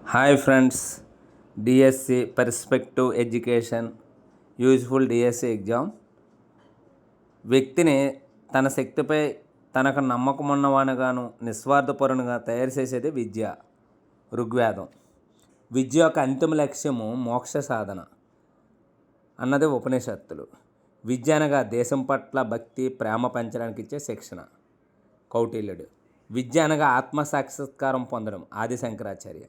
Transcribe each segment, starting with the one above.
Hi friends, DSC perspective education useful DSC exam. వ్యక్తిని తన శక్తిపై తనకు నమ్మకం ఉన్నవానిగాను నిస్వార్థపరునిగా తయారు చేసేది విద్య. ఋగ్వేదం. విద్య యొక్క అంతిమ లక్ష్యము మోక్ష సాధన అన్నది ఉపనిషత్తులు. విద్య అనగా దేశం పట్ల భక్తి ప్రేమ పెంచడానికి ఇచ్చే శిక్షణ. కౌటిల్యుడు. విద్య అనగా ఆత్మసాక్షాత్కారం పొందడం. ఆది శంకరాచార్య.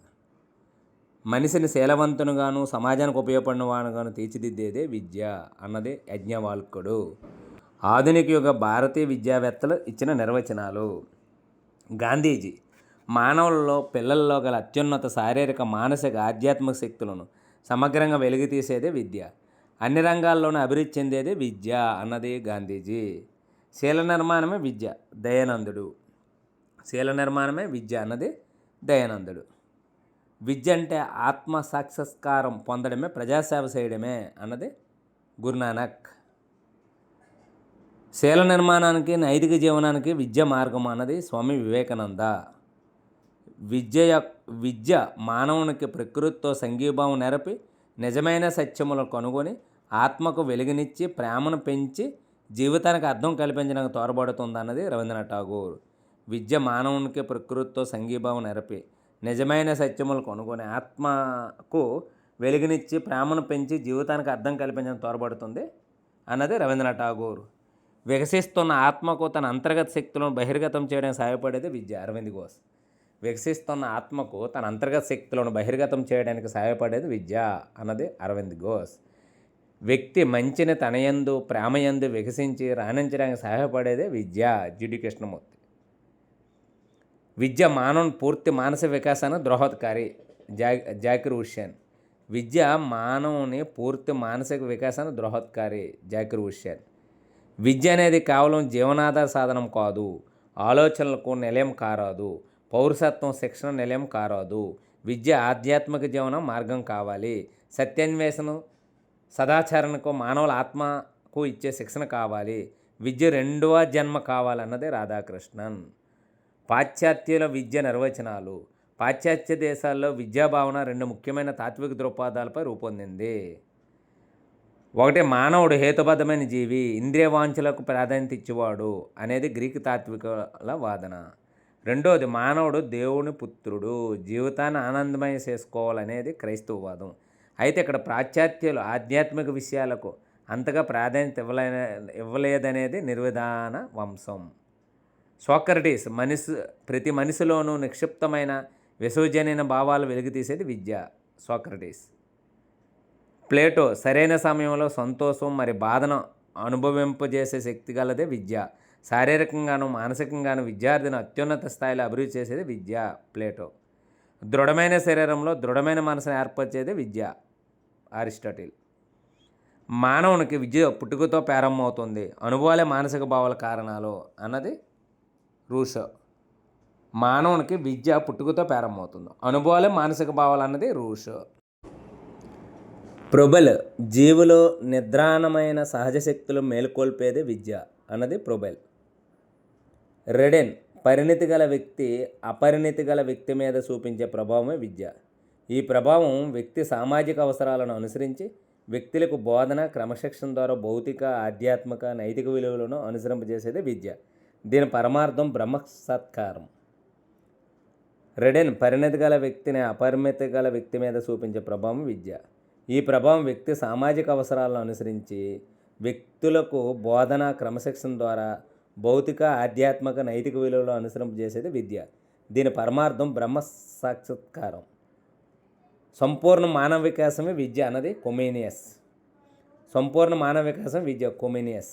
మనిషిని శీలవంతునిగాను సమాజానికి ఉపయోగపడిన వాడుగాను తీర్చిదిద్దేదే విద్య అన్నది యజ్ఞవాల్కుడు. ఆధునిక యుగ భారతీయ విద్యావేత్తలు ఇచ్చిన నిర్వచనాలు. గాంధీజీ. మానవులలో పిల్లల్లో గల అత్యున్నత శారీరక మానసిక ఆధ్యాత్మిక శక్తులను సమగ్రంగా వెలుగుతీసేదే విద్య. అన్ని రంగాల్లోనూ అభివృద్ధి చెందేదే విద్య అన్నది గాంధీజీ. శీల నిర్మాణమే విద్య. దయానందుడు. శీల నిర్మాణమే విద్య అన్నది దయానందుడు. విద్య అంటే ఆత్మ సాక్షాత్కారం పొందడమే, ప్రజాసేవ చేయడమే అన్నది గురునానక్. శీల నిర్మాణానికి నైతిక జీవనానికి విద్య మార్గం అన్నది స్వామి వివేకానంద. విద్య మానవునికి ప్రకృతితో సంఘీభావం నెరపి నిజమైన సత్యములను కనుగొని ఆత్మకు వెలుగునిచ్చి ప్రేమను పెంచి జీవితానికి అర్థం కల్పించడానికి తోడ్పడుతుంది అన్నది రవీంద్రనాథ్ ఠాగూర్. విద్య మానవునికి ప్రకృతితో సంఘీభావం నెరపి నిజమైన సత్యములు కనుగొని ఆత్మకు వెలుగునిచ్చి ప్రేమను పెంచి జీవితానికి అర్థం కల్పించడం తోడ్పడుతుంది అన్నది రవీంద్రనాథ్ ఠాగూర్. వికసిస్తున్న ఆత్మకు తన అంతర్గత శక్తులను బహిర్గతం చేయడానికి సహాయపడేది విద్య. అరవింద్ ఘోష్. వికసిస్తున్న ఆత్మకు తన అంతర్గత శక్తులను బహిర్గతం చేయడానికి సహాయపడేది విద్య అన్నది అరవింద్ ఘోష్. వ్యక్తి మంచిని తనయందు ప్రేమయందు వికసించి రాణించడానికి సహాయపడేదే విద్య. జిడి కృష్ణమూర్తి. విద్య మానవుని పూర్తి మానసిక వికాసానికి దోహదకారి. జాకిర్ హుస్సేన్. విద్య మానవుని పూర్తి మానసిక వికాసానికి దోహదకారి. జాకిర్ హుస్సేన్. విద్య అనేది కేవలం జీవనాధార సాధనం కాదు, ఆలోచనలకు నిలయం కారాదు, పౌరసత్వం శిక్షణ నిలయం కారాదు. విద్య ఆధ్యాత్మిక జీవనం మార్గం కావాలి. సత్యాన్వేషణ సదాచరణకు మానవుల ఆత్మకు ఇచ్చే శిక్షణ కావాలి. విద్య రెండవ జన్మ కావాలన్నదే రాధాకృష్ణన్. పాశ్చాత్యుల విద్య నిర్వచనాలు. పాశ్చాత్య దేశాల్లో విద్యాభావన రెండు ముఖ్యమైన తాత్విక దృక్పథాలపై రూపొందింది. ఒకటి, మానవుడు హేతుబద్ధమైన జీవి, ఇంద్రియ వాంఛలకు ప్రాధాన్యత ఇచ్చేవాడు అనేది గ్రీకు తాత్వికుల వాదన. రెండోది, మానవుడు దేవుని పుత్రుడు, జీవితాన్ని ఆనందమయం చేసుకోవాలనేది క్రైస్తవవాదం. అయితే ఇక్కడ పాశ్చాత్యులు ఆధ్యాత్మిక విషయాలకు అంతగా ప్రాధాన్యత ఇవ్వలేదనేది నిర్విధాన వంశం. సోక్రటీస్. ప్రతి మనిషిలోనూ నిక్షిప్తమైన విశ్వజనీన భావాలు వెలుగుతీసేది విద్య. సోక్రటీస్. ప్లేటో. సరైన సమయంలో సంతోషం మరి బాధను అనుభవింపజేసే శక్తి గలదే విద్య. శారీరకంగాను మానసికంగాను విద్యార్థిని అత్యున్నత స్థాయిలో అభివృద్ధి చేసేది విద్య. ప్లేటో. దృఢమైన శరీరంలో దృఢమైన మనసును ఏర్పరిచేది విద్య. అరిస్టాటిల్. మానవునికి విద్య పుట్టుకతో ప్రారంభమవుతుంది, అనుభవాలే మానసిక భావాల కారణాలు అన్నది రూసో. మానవునికి విద్య పుట్టుకతో ప్రారంభమవుతుంది, అనుభవాలే మానసిక భావాలు అన్నది రూసో. ప్రొబెల్. జీవులో నిద్రాణమైన సహజ శక్తులు మేలుకొల్పేది విద్య అన్నది ప్రొబెల్. రెడెన్. పరిణితి గల వ్యక్తి అపరిణితి గల వ్యక్తి మీద చూపించే ప్రభావమే విద్య. ఈ ప్రభావం వ్యక్తి సామాజిక అవసరాలను అనుసరించి వ్యక్తులకు బోధన క్రమశిక్షణ ద్వారా భౌతిక ఆధ్యాత్మిక నైతిక విలువలను అనుసరింపజేసేది విద్య. దీని పరమార్థం బ్రహ్మసత్కారం. రెడెన్. పరిణితి గల వ్యక్తిని అపరిమితి గల వ్యక్తి మీద చూపించే ప్రభావం విద్య. ఈ ప్రభావం వ్యక్తి సామాజిక అవసరాలను అనుసరించి వ్యక్తులకు బోధన క్రమశిక్షణ ద్వారా భౌతిక ఆధ్యాత్మిక నైతిక విలువలు అనుసరింపజేసేది విద్య. దీని పరమార్థం బ్రహ్మ సాక్షాత్కారం. సంపూర్ణ మానవ వికాసమే విద్య అన్నది కొమేనియస్. సంపూర్ణ మానవ వికాసం విద్య. కొమేనియస్.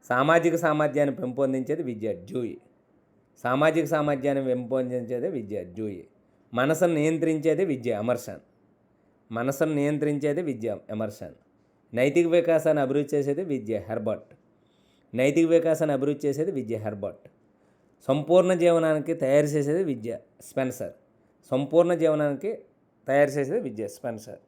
సామాజిక సామర్థ్యాన్ని పెంపొందించేది విద్య. జూయి. సామాజిక సామర్థ్యాన్ని పెంపొందించేది విద్య. జూయి. మనసును నియంత్రించేది విద్య. ఎమర్సన్. మనసును నియంత్రించేది విద్య. ఎమర్సన్. నైతిక వికాసాన్ని అభివృద్ధి చేసేది విద్య. హెర్బర్ట్. నైతిక వికాసాన్ని అభివృద్ధి చేసేది విద్య. హెర్బర్ట్. సంపూర్ణ జీవనానికి తయారు చేసేది విద్య. స్పెన్సర్. సంపూర్ణ జీవనానికి తయారు చేసేది విద్య. స్పెన్సర్.